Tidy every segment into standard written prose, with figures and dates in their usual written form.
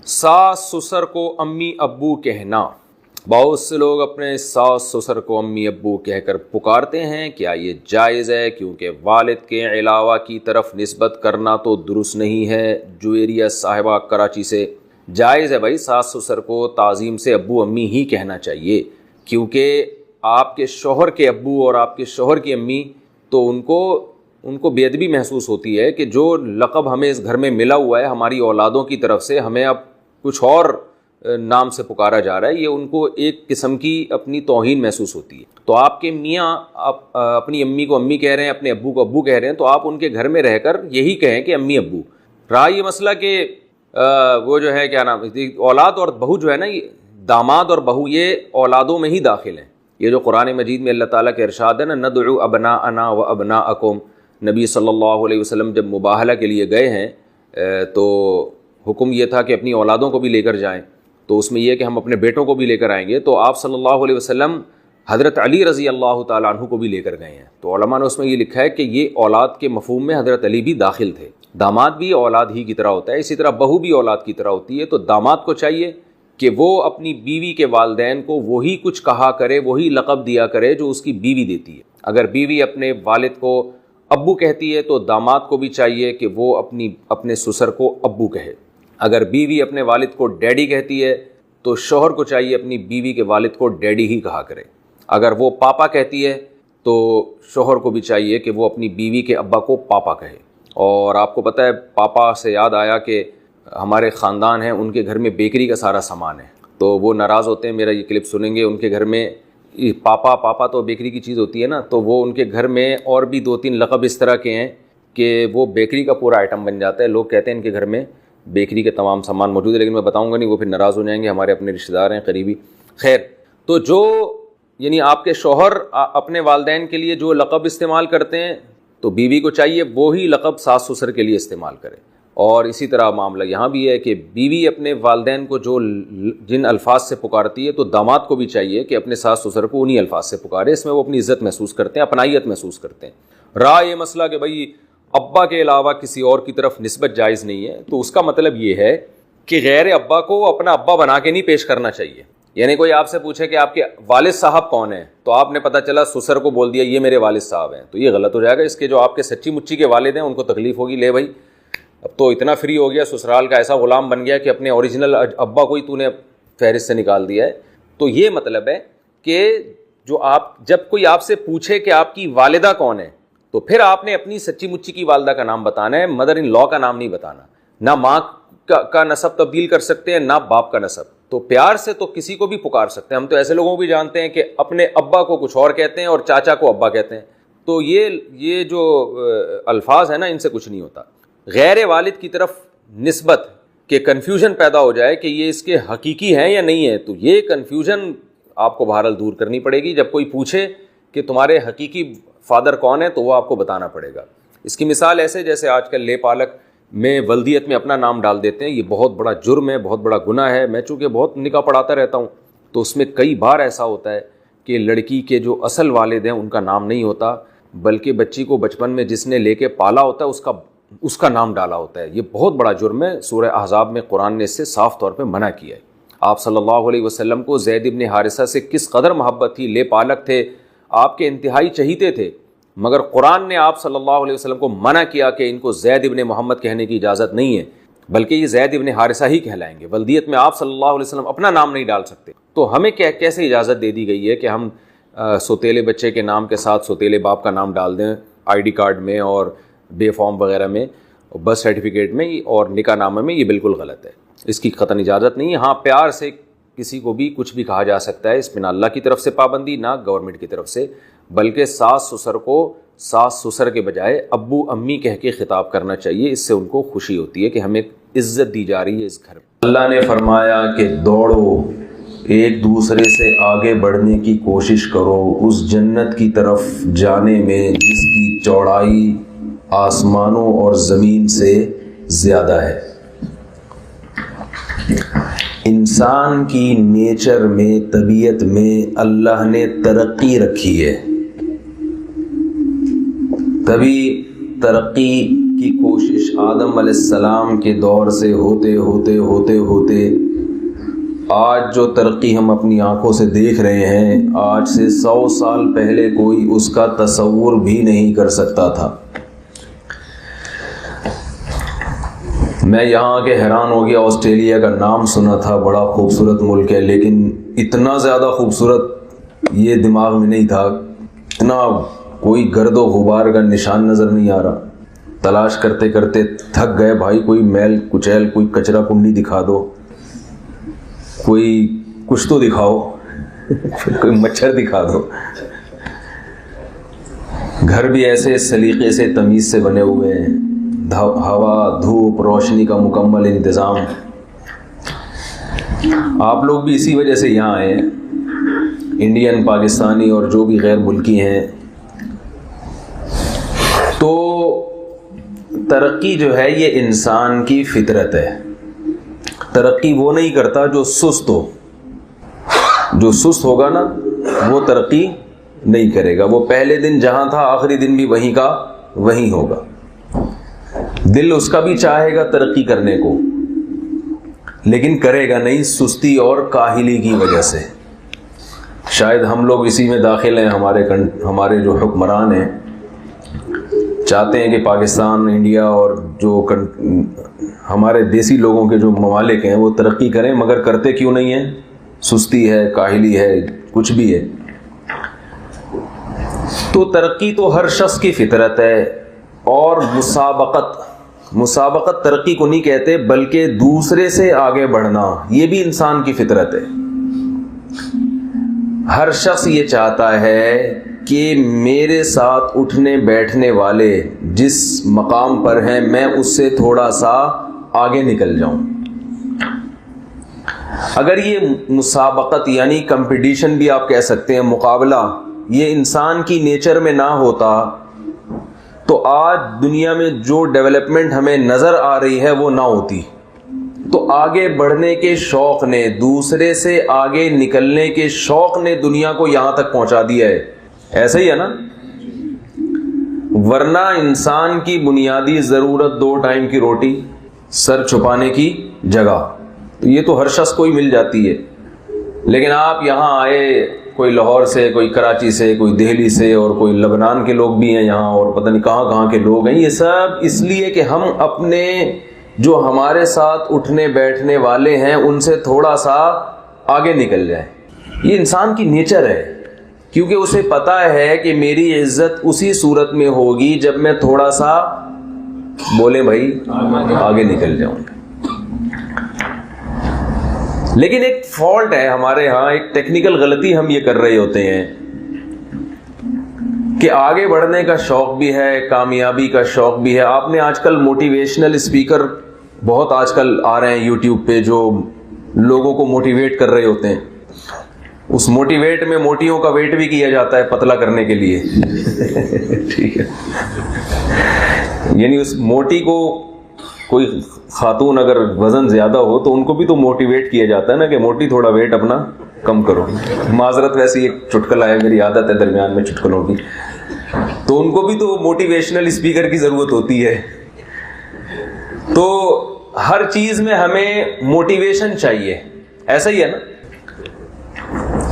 ساس سسر کو امی ابو کہنا۔ بہت سے لوگ اپنے ساس سسر کو امی ابو کہہ کر پکارتے ہیں، کیا یہ جائز ہے؟ کیونکہ والد کے علاوہ کی طرف نسبت کرنا تو درست نہیں ہے۔ جویریہ صاحبہ کراچی سے۔ جائز ہے بھائی، ساس سسر کو تعظیم سے ابو امی ہی کہنا چاہیے، کیونکہ آپ کے شوہر کے ابو اور آپ کے شوہر کی امی تو ان کو بے ادبی محسوس ہوتی ہے کہ جو لقب ہمیں اس گھر میں ملا ہوا ہے ہماری اولادوں کی طرف سے، ہمیں اب کچھ اور نام سے پکارا جا رہا ہے، یہ ان کو ایک قسم کی اپنی توہین محسوس ہوتی ہے۔ تو آپ کے میاں اپنی امی کو امی کہہ رہے ہیں، اپنے ابو کو ابو کہہ رہے ہیں، تو آپ ان کے گھر میں رہ کر یہی کہیں کہ امی ابو۔ رہا یہ مسئلہ کہ وہ جو ہے کیا نام، اولاد اور بہو جو ہے نا، یہ داماد اور بہو یہ اولادوں میں ہی داخل ہیں۔ یہ جو قرآن مجید میں اللہ تعالیٰ کے ارشاد ہے نا، ندعو ابناءنا و ابناءکم، نبی صلی اللہ علیہ وسلم جب مباہلہ کے لیے گئے ہیں تو حکم یہ تھا کہ اپنی اولادوں کو بھی لے کر جائیں، تو اس میں یہ کہ ہم اپنے بیٹوں کو بھی لے کر آئیں گے، تو آپ صلی اللہ علیہ وسلم حضرت علی رضی اللہ تعالیٰ عنہ کو بھی لے کر گئے ہیں۔ تو علماء نے اس میں یہ لکھا ہے کہ یہ اولاد کے مفہوم میں حضرت علی بھی داخل تھے۔ داماد بھی اولاد ہی کی طرح ہوتا ہے، اسی طرح بہو بھی اولاد کی طرح ہوتی ہے۔ تو داماد کو چاہیے کہ وہ اپنی بیوی کے والدین کو وہی کچھ کہا کرے، وہی لقب دیا کرے جو اس کی بیوی دیتی ہے۔ اگر بیوی اپنے والد کو ابو کہتی ہے تو داماد کو بھی چاہیے کہ وہ اپنے سسر کو ابو کہے۔ اگر بیوی اپنے والد کو ڈیڈی کہتی ہے تو شوہر کو چاہیے اپنی بیوی کے والد کو ڈیڈی ہی کہا کرے۔ اگر وہ پاپا کہتی ہے تو شوہر کو بھی چاہیے کہ وہ اپنی بیوی کے ابا کو پاپا کہے۔ اور آپ کو پتہ ہے، پاپا سے یاد آیا کہ ہمارے خاندان ہیں، ان کے گھر میں بیکری کا سارا سامان ہے، تو وہ ناراض ہوتے ہیں، میرا یہ کلپ سنیں گے، ان کے گھر میں پاپا تو بیکری کی چیز ہوتی ہے نا، تو وہ ان کے گھر میں اور بھی 2-3 لقب اس طرح کے ہیں کہ وہ بیکری کا پورا آئٹم بن جاتا ہے۔ لوگ کہتے ہیں ان کے گھر میں بیکری کے تمام سامان موجود ہے، لیکن میں بتاؤں گا نہیں، وہ پھر ناراض ہو جائیں گے، ہمارے اپنے رشتہ دار ہیں قریبی۔ خیر، تو جو یعنی آپ کے شوہر اپنے والدین کے لیے جو لقب استعمال کرتے ہیں تو بیوی کو چاہیے وہی لقب ساس سسر کے لیے استعمال کرے۔ اور اسی طرح معاملہ یہاں بھی ہے کہ بیوی اپنے والدین کو جن الفاظ سے پکارتی ہے تو داماد کو بھی چاہیے کہ اپنے ساس سسر کو انہی الفاظ سے پکارے۔ اس میں وہ اپنی عزت محسوس کرتے ہیں، اپنائیت محسوس کرتے ہیں۔ رہا یہ مسئلہ کہ بھائی ابا کے علاوہ کسی اور کی طرف نسبت جائز نہیں ہے، تو اس کا مطلب یہ ہے کہ غیر ابا کو اپنا ابا بنا کے نہیں پیش کرنا چاہیے۔ یعنی کوئی آپ سے پوچھے کہ آپ کے والد صاحب کون ہیں، تو آپ نے پتہ چلا سسر کو بول دیا یہ میرے والد صاحب ہیں، تو یہ غلط ہو جائے گا۔ اس کے جو آپ کے سچی مچی کے والد ہیں ان کو تکلیف ہوگی، لے بھائی اب تو اتنا فری ہو گیا، سسرال کا ایسا غلام بن گیا کہ اپنے اوریجنل ابا کو ہی تو نے فہرست سے نکال دیا ہے۔ تو یہ مطلب ہے کہ جب کوئی آپ سے پوچھے کہ آپ کی والدہ کون ہے تو پھر آپ نے اپنی سچی مچی کی والدہ کا نام بتانا ہے، مدر ان لا کا نام نہیں بتانا۔ نہ ماں کا نسب تبدیل کر سکتے ہیں، نہ باپ کا نسب۔ تو پیار سے تو کسی کو بھی پکار سکتے ہیں، ہم تو ایسے لوگوں کو بھی جانتے ہیں کہ اپنے ابا کو کچھ اور کہتے ہیں اور چاچا کو ابا کہتے ہیں۔ تو یہ جو الفاظ ہیں نا، ان سے کچھ نہیں ہوتا۔ غیر والد کی طرف نسبت کہ کنفیوژن پیدا ہو جائے کہ یہ اس کے حقیقی ہیں یا نہیں ہے، تو یہ کنفیوژن آپ کو بہرحال دور کرنی پڑے گی۔ جب کوئی پوچھے کہ تمہارے حقیقی فادر کون ہے تو وہ آپ کو بتانا پڑے گا۔ اس کی مثال ایسے جیسے آج کل لے پالک میں ولدیت میں اپنا نام ڈال دیتے ہیں، یہ بہت بڑا جرم ہے، بہت بڑا گناہ ہے۔ میں چونکہ بہت نکاح پڑھاتا رہتا ہوں تو اس میں کئی بار ایسا ہوتا ہے کہ لڑکی کے جو اصل والد ہیں ان کا نام نہیں ہوتا، بلکہ بچی کو بچپن میں جس نے لے کے پالا ہوتا ہے اس کا نام ڈالا ہوتا ہے۔ یہ بہت بڑا جرم ہے۔ سورہ احزاب میں قرآن نے اس سے صاف طور پہ منع کیا ہے۔ آپ صلی اللہ علیہ وسلم کو زید ابن حارثہ سے کس قدر محبت تھی، لے پالک تھے، آپ کے انتہائی چہیتے تھے، مگر قرآن نے آپ صلی اللہ علیہ وسلم کو منع کیا کہ ان کو زید ابن محمد کہنے کی اجازت نہیں ہے، بلکہ یہ زید ابن حارثہ ہی کہلائیں گے۔ ولدیت میں آپ صلی اللہ علیہ وسلم اپنا نام نہیں ڈال سکتے، تو ہمیں کیسے اجازت دے دی گئی ہے کہ ہم سوتیلے بچے کے نام کے ساتھ سوتیلے باپ کا نام ڈال دیں آئی ڈی کارڈ میں اور بے فارم وغیرہ میں، برتھ سرٹیفکیٹ میں اور نکاح نامے میں؟ یہ بالکل غلط ہے، اس کی قطعاً اجازت نہیں ہے۔ ہاں، پیار سے کسی کو بھی کچھ بھی کہا جا سکتا ہے، اس میں نہ اللہ کی طرف سے پابندی نہ گورنمنٹ کی طرف سے، بلکہ ساس سسر کو ساس سسر کے بجائے ابو امی کہہ کے خطاب کرنا چاہیے۔ اس سے ان کو خوشی ہوتی ہے کہ ہمیں عزت دی جا رہی ہے اس گھر میں۔ اللہ نے فرمایا کہ دوڑو، ایک دوسرے سے آگے بڑھنے کی کوشش کرو اس جنت کی طرف جانے میں جس کی چوڑائی آسمانوں اور زمین سے زیادہ ہے۔ انسان کی نیچر میں، طبیعت میں اللہ نے ترقی رکھی ہے، تبھی ترقی کی کوشش آدم علیہ السلام کے دور سے ہوتے ہوتے ہوتے ہوتے آج جو ترقی ہم اپنی آنکھوں سے دیکھ رہے ہیں، آج سے 100 سال پہلے کوئی اس کا تصور بھی نہیں کر سکتا تھا۔ میں یہاں آ کے حیران ہو گیا، آسٹریلیا کا نام سنا تھا، بڑا خوبصورت ملک ہے، لیکن اتنا زیادہ خوبصورت یہ دماغ میں نہیں تھا، اتنا کوئی گرد و غبار کا نشان نظر نہیں آ رہا۔ تلاش کرتے کرتے تھک گئے بھائی، کوئی میل کچیل، کوئی کچرا کنڈی دکھا دو، کوئی کچھ تو دکھاؤ، کوئی مچھر دکھا دو۔ گھر بھی ایسے سلیقے سے تمیز سے بنے ہوئے ہیں، ہوا، دھوپ، روشنی کا مکمل انتظام۔ آپ لوگ بھی اسی وجہ سے یہاں آئے ہیں، انڈین، پاکستانی اور جو بھی غیر ملکی ہیں۔ تو ترقی جو ہے یہ انسان کی فطرت ہے۔ ترقی وہ نہیں کرتا جو سست ہو، جو سست ہوگا نا وہ ترقی نہیں کرے گا، وہ پہلے دن جہاں تھا آخری دن بھی وہیں کا وہیں ہوگا۔ دل اس کا بھی چاہے گا ترقی کرنے کو، لیکن کرے گا نہیں، سستی اور کاہلی کی وجہ سے۔ شاید ہم لوگ اسی میں داخل ہیں، ہمارے جو حکمران ہیں چاہتے ہیں کہ پاکستان، انڈیا اور جو ہمارے دیسی لوگوں کے جو ممالک ہیں وہ ترقی کریں، مگر کرتے کیوں نہیں ہیں؟ سستی ہے، کاہلی ہے، کچھ بھی ہے۔ تو ترقی تو ہر شخص کی فطرت ہے، اور مسابقت ترقی کو نہیں کہتے، بلکہ دوسرے سے آگے بڑھنا یہ بھی انسان کی فطرت ہے۔ ہر شخص یہ چاہتا ہے کہ میرے ساتھ اٹھنے بیٹھنے والے جس مقام پر ہیں میں اس سے تھوڑا سا آگے نکل جاؤں۔ اگر یہ مسابقت یعنی کمپٹیشن بھی آپ کہہ سکتے ہیں، مقابلہ، یہ انسان کی نیچر میں نہ ہوتا تو آج دنیا میں جو ڈیولپمنٹ ہمیں نظر آ رہی ہے وہ نہ ہوتی۔ تو آگے بڑھنے کے شوق نے، دوسرے سے آگے نکلنے کے شوق نے دنیا کو یہاں تک پہنچا دیا ہے۔ ایسا ہی ہے نا؟ ورنہ انسان کی بنیادی ضرورت 2 ٹائم کی روٹی، سر چھپانے کی جگہ، تو یہ تو ہر شخص کو ہی مل جاتی ہے۔ لیکن آپ یہاں آئے، کوئی لاہور سے، کوئی کراچی سے، کوئی دہلی سے، اور کوئی لبنان کے لوگ بھی ہیں یہاں، اور پتہ نہیں کہاں کہاں کے لوگ ہیں۔ یہ سب اس لیے کہ ہم اپنے جو ہمارے ساتھ اٹھنے بیٹھنے والے ہیں ان سے تھوڑا سا آگے نکل جائیں۔ یہ انسان کی نیچر ہے، کیونکہ اسے پتہ ہے کہ میری عزت اسی صورت میں ہوگی جب میں تھوڑا سا بولے بھائی آگے نکل جاؤں۔ لیکن ایک فالٹ ہے ہمارے ہاں، ایک ٹیکنیکل غلطی ہم یہ کر رہے ہوتے ہیں کہ آگے بڑھنے کا شوق بھی ہے، کامیابی کا شوق بھی ہے۔ آپ نے آج کل موٹیویشنل اسپیکر بہت آج کل آ رہے ہیں یوٹیوب پہ، جو لوگوں کو موٹیویٹ کر رہے ہوتے ہیں۔ اس موٹیویٹ میں موٹیوں کا ویٹ بھی کیا جاتا ہے پتلا کرنے کے لیے، ٹھیک ہے؟ یعنی اس موٹی کو، کوئی خاتون اگر وزن زیادہ ہو تو ان کو بھی تو موٹیویٹ کیا جاتا ہے نا کہ موٹی تھوڑا ویٹ اپنا کم کرو۔ معذرت، ویسے ایک چٹکلا ہے، میری عادت ہے درمیان میں چٹکلوں کی، تو ان کو بھی تو موٹیویشنل اسپیکر کی ضرورت ہوتی ہے۔ تو ہر چیز میں ہمیں موٹیویشن چاہیے، ایسا ہی ہے نا؟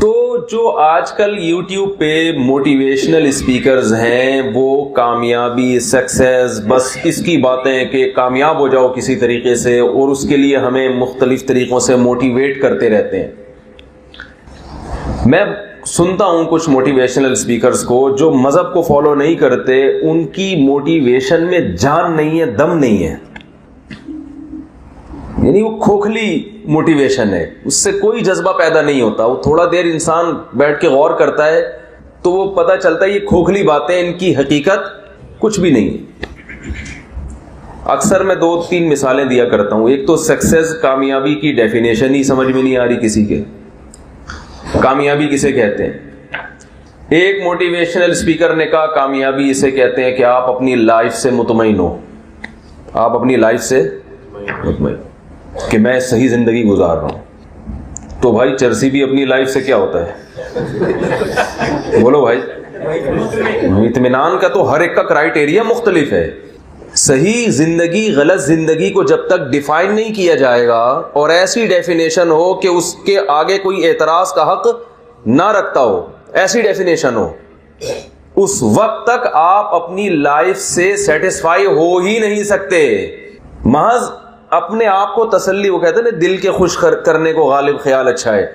تو جو آج کل یوٹیوب پہ موٹیویشنل اسپیکرز ہیں وہ کامیابی، سکسیس، بس اس کی باتیں کہ کامیاب ہو جاؤ کسی طریقے سے، اور اس کے لیے ہمیں مختلف طریقوں سے موٹیویٹ کرتے رہتے ہیں۔ میں سنتا ہوں کچھ موٹیویشنل اسپیکرز کو جو مذہب کو فالو نہیں کرتے، ان کی موٹیویشن میں جان نہیں ہے، دم نہیں ہے، یعنی وہ کھوکھلی موٹیویشن ہے، اس سے کوئی جذبہ پیدا نہیں ہوتا۔ وہ تھوڑا دیر انسان بیٹھ کے غور کرتا ہے تو وہ پتہ چلتا ہے یہ کھوکھلی باتیں، ان کی حقیقت کچھ بھی نہیں ہے۔ اکثر میں 2-3 مثالیں دیا کرتا ہوں۔ ایک تو سکسیس، کامیابی کی ڈیفینیشن ہی سمجھ میں نہیں آ رہی کسی کے، کامیابی کسے کہتے ہیں؟ ایک موٹیویشنل اسپیکر نے کہا کامیابی اسے کہتے ہیں کہ آپ اپنی لائف سے مطمئن ہو، آپ اپنی لائف سے مطمئن کہ میں صحیح زندگی گزار رہا ہوں۔ تو بھائی چرسی بھی اپنی لائف سے کیا ہوتا ہے؟ بولو بھائی، اطمینان کا تو ہر ایک کا کرائٹیریا مختلف ہے۔ صحیح زندگی غلط زندگی کو جب تک ڈیفائن نہیں کیا جائے گا اور ایسی ڈیفینیشن ہو کہ اس کے آگے کوئی اعتراض کا حق نہ رکھتا ہو، ایسی ڈیفینیشن ہو، اس وقت تک آپ اپنی لائف سے سیٹسفائی ہو ہی نہیں سکتے. محض اپنے آپ کو تسلی، وہ کہتے ہیں نا دل کے خوش کرنے کو غالب خیال اچھا ہے.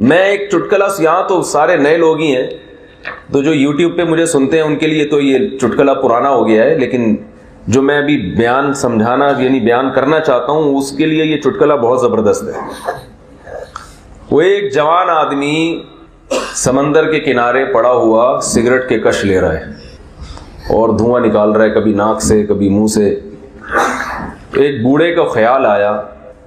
میں ایک چٹکلا، یہاں تو سارے نئے لوگ ہی ہیں، تو جو یوٹیوب پہ مجھے سنتے ہیں ان کے لیے تو یہ چٹکلا پرانا ہو گیا ہے، لیکن جو میں ابھی بیان سمجھانا یعنی بیان کرنا چاہتا ہوں اس کے لیے یہ چٹکلا بہت زبردست ہے. وہ ایک جوان آدمی سمندر کے کنارے پڑا ہوا سگریٹ کے کش لے رہا ہے اور دھواں نکال رہا ہے، کبھی ناک سے کبھی منہ سے. ایک بوڑھے کو خیال آیا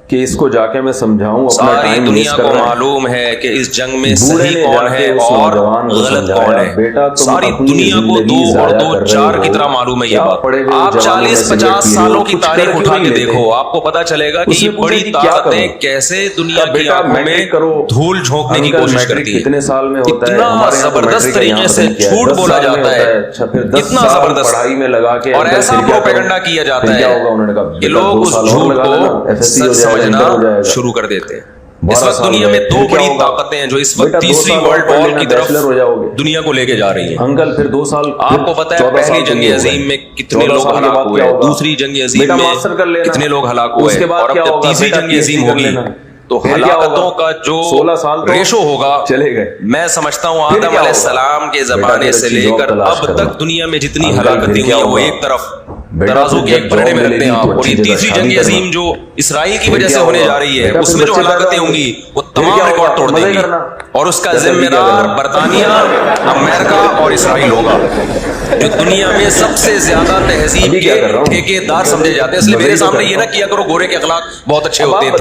کہ اس کو جا کے میں سمجھاؤں. ساری دنیا کو معلوم ہے کہ اس جنگ میں صحیح کون ہے اور غلط کون ہے. ساری دنیا کو 2 اور 2 4 کی طرح معلوم ہے یہ بات. آپ 40-50 سالوں کی تاریخ اٹھا کے دیکھو، آپ کو پتا چلے گا کہ یہ بڑی طاقتیں کیسے دنیا کی آنکھوں میں دھول جھونکنے کی کوشش کرتی ہے. اتنا زبردست طریقے سے جھوٹ بولا جاتا ہے، اتنا زبردست، اور ایسا پروپیگنڈا کیا جاتا ہے کہ لوگ اس جھوٹ کو سچ سمجھنا شروع کر دیتے ہیں. اس وقت دنیا میں 2 بڑی طاقتیں ہیں جو اس وقت تیسری ورلڈ وار کی طرف دنیا کو لے کے جا رہی ہیں. انکل پھر 2 سال آپ کو پتا ہے پہلی جنگ عظیم میں کتنے لوگ ہلاک ہوئے، دوسری جنگ عظیم میں کتنے لوگ ہلاک ہوئے، اور اب جب تیسری جنگ عظیم ہوگی تو ہلاکتوں کا جو ریشو ہوگا، میں سمجھتا ہوں آدم علیہ السلام کے زمانے سے لے کر اب تک دنیا میں جتنی ہلاکتیں ہوئی ہیں وہ ایک طرف ترازو کے ایک پلڑے میں رکھتے ہیں آپ. اور یہ تیسری جنگ عظیم جو اسرائیل کی وجہ سے ہونے جا رہی ہے اس میں جو ہلاکتیں ہوں گی وہ تمام ریکارڈ توڑ دیں گی، اور اس کا ذمہ دار برطانیہ، امریکہ اور اسرائیل ہوگا، جو دنیا میں سب سے زیادہ تہذیب کے ٹھیکیدار سمجھے جاتے ہیں. اس لیے میرے سامنے یہ نہ کیا کرو گورے کے اخلاق بہت اچھے ہوتے ہیں.